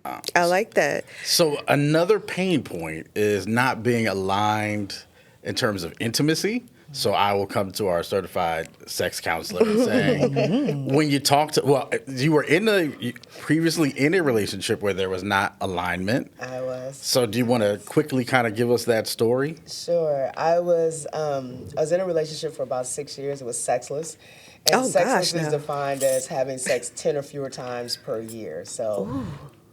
I like that. So another pain point is not being aligned in terms of intimacy. So I will come to our certified sex counselor and saying, when you talk to, well, you were previously in a relationship where there was not alignment. I was. So do you want to quickly kind of give us that story? Sure. I was in a relationship for about 6 years. It was sexless. And Oh, sexless gosh, is no. defined as having sex 10 or fewer times per year. So,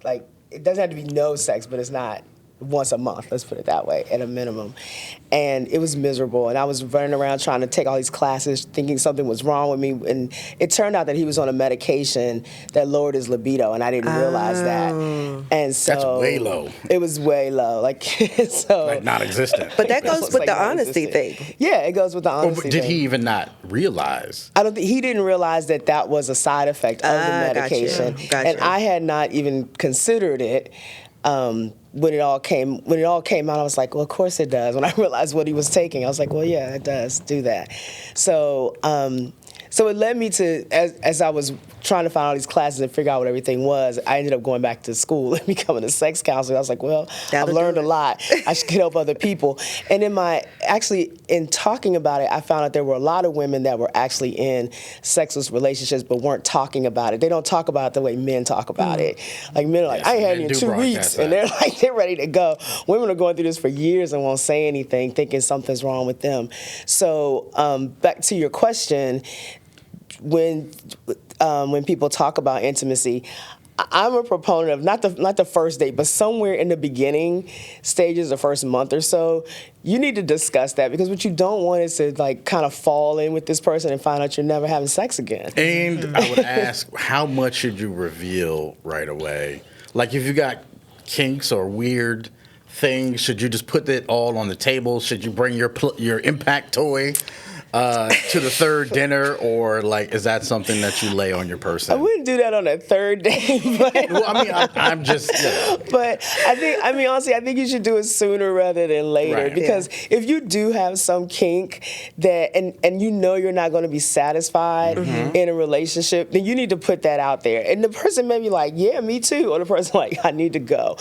like, it doesn't have to be no sex, but it's not once a month, let's put it that way, at a minimum. And it was miserable. And I was running around trying to take all these classes, thinking something was wrong with me. And it turned out that he was on a medication that lowered his libido, and I didn't realize that. And so That's way low. It was way low, like so. Like non-existent. But that goes It's with like the honesty non-existent. thing. Yeah, it goes with the Or honesty did thing. he even not realize? I don't think he didn't realize that that was a side effect of the Gotcha. medication, Gotcha. and I had not even considered it. When it all came out, I was like, well, of course it does. When I realized what he was taking, I was like, well, yeah, it does do that. So, so it led me to, as I was trying to find all these classes and figure out what everything was, I ended up going back to school and becoming a sex counselor. I was like, well, That'll I've learned do a it. lot. I should help other people. And in talking about it, I found out there were a lot of women that were actually in sexless relationships but weren't talking about it. They don't talk about it the way men talk about it. Like men are like, Yes, I ain't had men it in do 2 broadcast weeks, that. and they're like, they're ready to go. Women are going through this for years and won't say anything, thinking something's wrong with them. So back to your question, when people talk about intimacy, I'm a proponent of not the first date, but somewhere in the beginning stages, the first month or so, you need to discuss that, because what you don't want is to like kind of fall in with this person and find out you're never having sex again. And I would ask, how much should you reveal right away? Like if you got kinks or weird things, should you just put it all on the table? Should you bring your impact toy to the third dinner, or like is that something that you lay on your person? I wouldn't do that on a third date, but Well, I mean, I'm just. but honestly, I think you should do it sooner rather than later. Right. Because if you do have some kink that, and you know you're not going to be satisfied in a relationship, then you need to put that out there. And the person may be like, yeah, me too. Or the person like, I need to go.